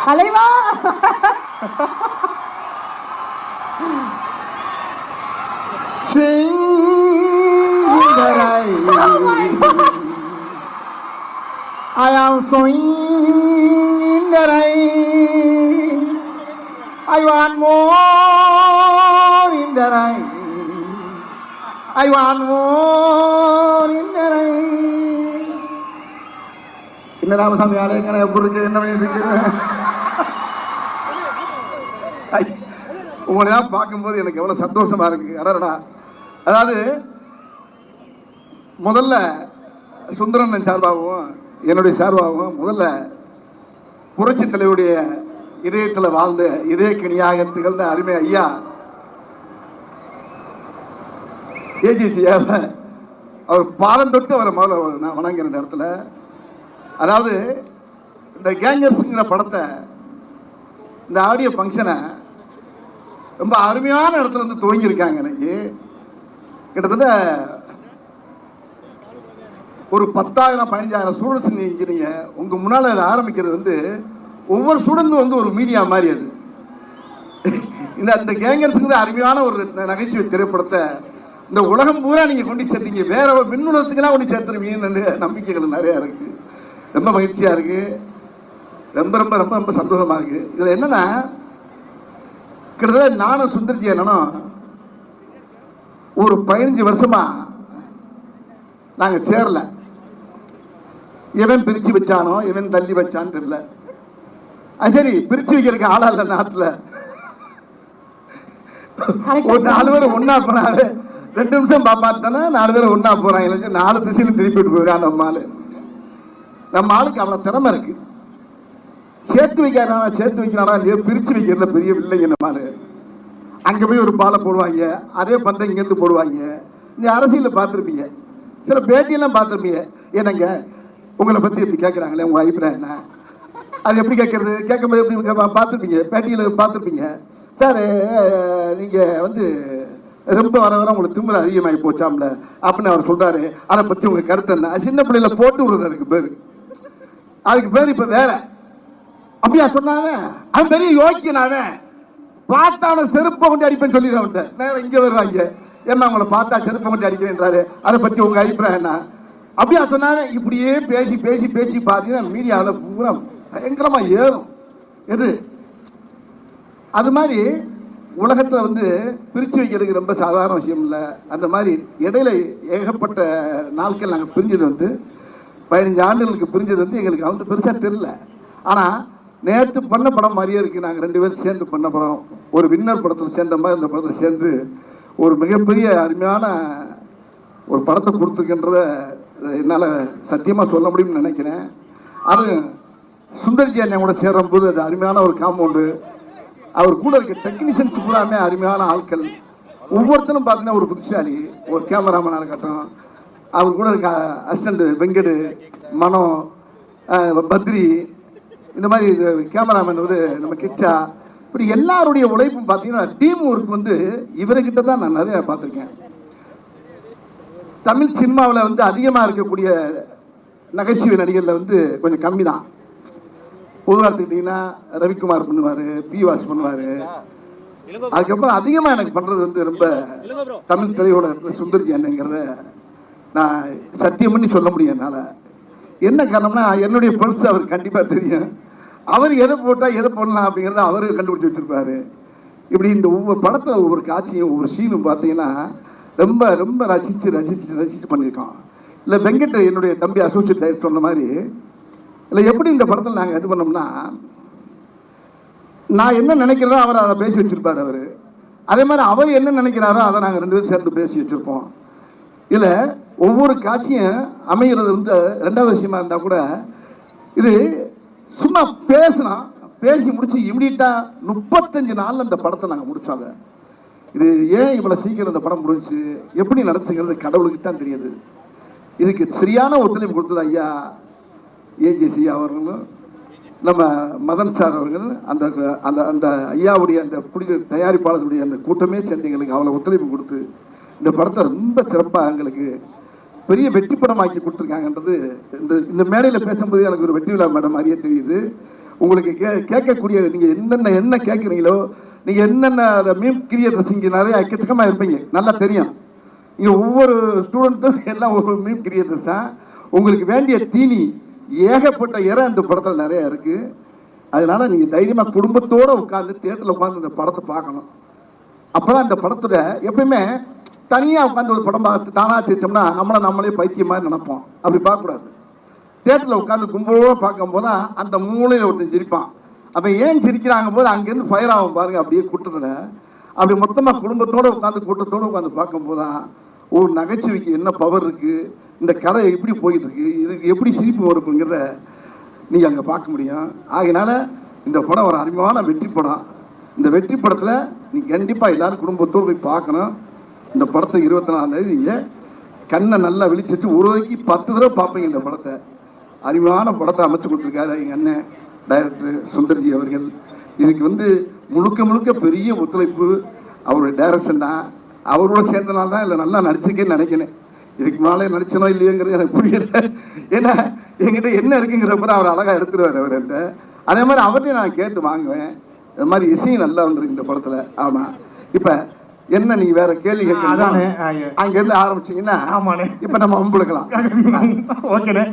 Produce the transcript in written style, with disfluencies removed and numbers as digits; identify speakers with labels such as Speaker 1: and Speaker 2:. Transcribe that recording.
Speaker 1: தலைவா
Speaker 2: I am swinging in the rain. I want more in the rain. I want more in the rain. இந்த ராமசாமி ஆலயங்களை எப்படி இருக்கு என்ன பண்ணிட்டு உங்களெல்லாம் பார்க்கும்போது எனக்கு எவ்வளோ சந்தோஷமா இருக்கு. அடடா, அதாவது முதல்ல சுந்தரன் சார்பாகவும் என்னுடைய சார்பாகவும் முதல்ல புரட்சி தலைவருடைய இதயத்தில் வாழ்ந்த இதய கனியாக திகழ்ந்த அருமை ஐயா ஏஜிசி அவர் பாலம் தொட்டு அவரை முதல்ல நான் வணங்குற இடத்துல, அதாவது இந்த கேங்கர்ஸுங்கிற படத்தை இந்த ஆடியோ ஃபங்க்ஷனை ரொம்ப அருமையான இடத்துல வந்து துவங்கியிருக்காங்க. எனக்கு கிட்டத்தட்ட ஒரு 10,000 15,000 ஸ்டூடெண்ட்ஸ் நீங்க உங்க முன்னால அதை ஆரம்பிக்கிறது வந்து ஒவ்வொரு ஸ்டூடெண்ட்டும் வந்து ஒரு மீடியா மாதிரி. அது இந்த கேங்கர்ஸுங்கிற அருமையான ஒரு நகைச்சுவை திரைப்படத்தை இந்த உலகம் பூரா நீங்க கொண்டு சேர்த்தீங்க, வேற விண்ணுலகத்துக்கெல்லாம் கொண்டு சேர்த்துருவீங்கன்னு நம்பிக்கைகள் நிறைய இருக்கு. ரொம்ப மகிழ்ச்சியா இருக்கு, ரொம்ப ரொம்ப ரொம்ப ரொம்ப சந்தோஷமா இருக்கு. இதுல என்னன்னா கிட்டத்தட்ட நானும் சுந்தர்ஜி என்னன்னா ஒரு 15 வருஷமா நாங்க சேரல. எவன் பிரிச்சு வச்சானோ எவன் தள்ளி வச்சான்னு தெரியல. அது சரி, பிரிச்சு வைக்கிறதுக்கு ஆளா இல்ல நாட்டுல. ஒரு 4 பேர் ஒன்னா போனாரு, 2 நிமிஷம் பாப்பாத்தானே 4 பேர் ஒன்னா போறாங்க, 4 திசையிலும் திருப்பிட்டு போயிருக்கான் நம்ம ஆளு. நம்ம ஆளுக்கு அவ்வளவு திறமை இருக்கு. சேர்த்து வைக்கிறானா சேர்த்து வைக்கிறானா இல்லையோ, பிரிச்சு வைக்கிறதுல பெரிய இல்லைங்க நம்ம ஆளு. அங்க போய் ஒரு பாலை போடுவாங்க, அதே பந்தை இங்கேருந்து போடுவாங்க. இந்த அரசியல பார்த்துருப்பீங்க, சில பேட்டியெல்லாம் பார்த்துருப்பீங்க. என்னங்க உங்களை பற்றி எப்படி கேட்குறாங்களே, உங்கள் அபிப்பிராயம் என்ன? அது எப்படி கேட்கறது? கேட்கும்போது எப்படி பார்த்துருப்பீங்க, பேட்டியில் பார்த்துருப்பீங்க. சார் நீங்கள் வந்து ரொம்ப வர வர உங்களுக்கு திமிரு அதிகமாகி போச்சாம்ல அப்படின்னு அவர் சொல்கிறாரு. அதை பற்றி உங்கள் கருத்து என்ன? சின்ன பிள்ளையில போட்டு விடுறது அதுக்கு பேர் இப்போ வேற. அப்படியா சொன்னாங்க? அவன் பெரிய யோக்கியனாவே பார்த்தான செருப்பை கொண்டு அடிப்பேன்னு சொல்லிடுறவன்ட்ட நேரம் இங்கே வருவாங்க. ஏன்னா அவங்கள பார்த்தா செருப்பை கொண்டு அடிக்கிறேன்றாரு, அதை பற்றி உங்கள் அபிப்பிராயம் என்ன? அப்படியா சொன்னாங்க? இப்படியே பேசி பேசி பேசி பார்த்தீங்கன்னா மீடியாவில் பூரா பயங்கரமாக ஏறும். எது அது மாதிரி உலகத்தில் வந்து பிரித்து வைக்கிறதுக்கு ரொம்ப சாதாரண விஷயம் இல்லை. அந்த மாதிரி இடையில ஏகப்பட்ட நாட்கள் நாங்கள் பிரிஞ்சது வந்து 15 ஆண்டுகளுக்கு பிரிஞ்சது வந்து எங்களுக்கு வந்து பெருசாக தெரியல. ஆனால் நேற்று பண்ண படம் மாதிரியே இருக்குது. நாங்கள் 2 பேரும் சேர்ந்து பண்ண படம், ஒரு வின்னர் படத்தில் சேர்ந்த மாதிரி இந்த படத்தில் சேர்ந்து ஒரு மிகப்பெரிய அருமையான ஒரு படத்தை கொடுத்துருக்கின்றத என்னால் சத்தியமாக சொல்ல முடியும்னு நினைக்கிறேன். அது சுந்தர்ஜி அண்ணன் கூட சேரும்போது அது அருமையான ஒரு காம்பவுண்டு. அவர் கூட இருக்க டெக்னீஷியன்ஸ் பூராமே அருமையான ஆட்கள். ஒவ்வொருத்தரும் பார்த்தீங்கன்னா ஒரு புத்திசாலி, ஒரு கேமராமேனாக இருக்கட்டும், அவர் கூட இருக்க அசிஸ்டண்ட் வெங்கடு, மனோ, பத்ரி, இந்த மாதிரி கேமராமேன் வந்து நம்ம கிச்சா, இப்படி எல்லாருடைய உழைப்பும் பார்த்தீங்கன்னா டீம் ஒர்க் வந்து இவர்கிட்ட தான் நான் நிறைய பார்த்துருக்கேன். தமிழ் சினிமாவில் வந்து அதிகமாக இருக்கக்கூடிய நகைச்சுவை நடிகரில் வந்து கொஞ்சம் கம்மி தான். பொதுவாக எடுத்துக்கிட்டிங்கன்னா ரவிக்குமார் பண்ணுவார், பி வாஸ் பண்ணுவார். அதுக்கப்புறம் அதிகமாக எனக்கு பண்ணுறது வந்து ரொம்ப தமிழ் திரையோட சுந்தர்ஜி அண்ணங்கிறத நான் சத்தியம் பண்ணி சொல்ல முடியும் என்னால். என்ன காரணம்னா என்னுடைய பல்ஸ் அவருக்கு கண்டிப்பாக தெரியும். அவர் எதை போட்டால் எதை போடலாம் அப்படிங்கிறத அவரு கண்டுபிடிச்சி வச்சுருப்பாரு. இப்படி இந்த ஒவ்வொரு படத்தில் ஒவ்வொரு காட்சியும் ஒவ்வொரு சீனும் பார்த்தீங்கன்னா ரொம்ப ரொம்ப ரசித்து ரசித்து ரசித்து பண்ணியிருக்கோம். இல்லை வெங்கட் என்னுடைய தம்பி அசோசியேட் டைரக்டர் சொன்ன மாதிரி, இல்லை எப்படி இந்த படத்தில் நாங்கள் இது பண்ணோம்னா, நான் என்ன நினைக்கிறதோ அவர் அதை பேசி வச்சுருப்பார். அவர் அதே மாதிரி அவர் என்ன நினைக்கிறாரோ அதை நாங்கள் 2 பேரும் சேர்ந்து பேசி வச்சுருப்போம். இதில் ஒவ்வொரு காட்சியும் அமைகிறது வந்து 2வது விஷயமா இருந்தால் கூட இது சும்மா பேசணும், பேசி முடிச்சு இம்மிடியட்டாக 35 நாளில் இந்த படத்தை நாங்கள் முடித்தோம். இது ஏன் இவ்வளோ சீக்கிரம் இந்த படம் முடிச்சு எப்படி நடத்துங்கிறது கடவுளுக்கு தான் தெரியுது. இதுக்கு சரியான ஒத்துழைப்பு கொடுத்தது ஐயா ஏஜிசி அவர்களும் நம்ம மதன் சார் அவர்கள், அந்த அந்த அந்த ஐயாவுடைய அந்த புனித தயாரிப்பாளர்களுடைய அந்த கூட்டமே சேர்ந்து எங்களுக்கு அவ்வளோ ஒத்துழைப்பு கொடுத்து இந்த படத்தை ரொம்ப சிறப்பாக எங்களுக்கு பெரிய வெற்றி படமாக்கி கொடுத்துருக்காங்கன்றது இந்த மேடையில் பேசும்போது எனக்கு ஒரு வெற்றி விழா மேடம் மாதிரியே தெரியுது. உங்களுக்கு கேட்கக்கூடிய நீங்கள் என்ன கேட்குறீங்களோ, நீங்கள் என்னென்ன மீம் கிரியேட்டர்ஸ் இங்கே நிறைய எக்கச்சக்கமாக இருப்பீங்க, நல்லா தெரியும். இங்கே ஒவ்வொரு ஸ்டூடெண்ட்டும் எல்லாம் ஒரு மீம் கிரியேட்டர்ஸ் தான். உங்களுக்கு வேண்டிய தீனி ஏகப்பட்ட இந்த படத்தில் நிறையா இருக்குது. அதனால நீங்கள் தைரியமாக குடும்பத்தோடு உட்காந்து தியேட்டரில் உட்காந்து இந்த படத்தை பார்க்கணும். அப்போ தான் இந்த படத்தில் எப்பயுமே தனியாக உட்காந்து ஒரு படம் பார்த்து தானாக சிரிச்சோம்னா நம்மளே பைத்தியம் மாதிரி நினைப்போம். அப்படி பார்க்கக்கூடாது. தியேட்டரில் உட்காந்து கும்பலோடு பார்க்கும்போது தான் அந்த மூலையில் ஒருத்தன் சிரிப்பான். அப்போ ஏன் சிரிக்கிறாங்க போது அங்கேருந்து ஃபயர் ஆகும் பாருங்கள். அப்படியே கூட்டத்தில் அப்படி மொத்தமாக குடும்பத்தோடு உட்காந்து கூட்டத்தோடு உட்காந்து பார்க்கும்போது தான் ஒரு நகைச்சுவைக்கு என்ன பவர் இருக்குது, இந்த கதை எப்படி போயிட்டு இருக்கு, இதுக்கு எப்படி சிரிப்பு வருக்குங்கிறத நீங்கள் அங்கே பார்க்க முடியும். ஆகையினால இந்த படம் ஒரு அருமையான வெற்றி படம். இந்த வெற்றி படத்தில் நீங்கள் கண்டிப்பாக எல்லோரும் குடும்பத்தோடு போய் பார்க்கணும். இந்த படத்தை 24ஆம் தேதி நீங்கள் கண்ணை நல்லா விழிச்சிட்டு ஒரு வரைக்கு 10 தடவை பார்ப்பீங்க. இந்த படத்தை அருமையான படத்தை அமைச்சு கொடுத்துருக்காரு எங்கள் அண்ணன் டைரக்டர் சுந்தர்ஜி அவர்கள். இதுக்கு முழுக்க பெரிய ஒத்துழைப்பு அவருடைய டைரக்ஷன் தான். அவரோட சேர்ந்தனால தான் இல்லை நல்லா நடிச்சிருக்கேன்னு நினைக்கிறேன். இதுக்கு மேலே நடிச்சனோ இல்லையோங்கிறது எனக்கு புரியல. ஏன்னா என்கிட்ட என்ன இருக்குங்கிறப்ப அவர் அழகாக எடுத்துருவார் அவர்கிட்ட. அதே மாதிரி அவர்கிட்ட நான் கேட்டு வாங்குவேன். இது மாதிரி இசையும் நல்லா வந்துருக்கு இந்த படத்தில். ஆமாம். இப்போ என்ன நீ வேற கேள்வி கேட்க அங்கேருந்து ஆரம்பிச்சிங்கன்னா இப்போ நம்ம அம்புடுக்கலாம். ஓகேண்ணே.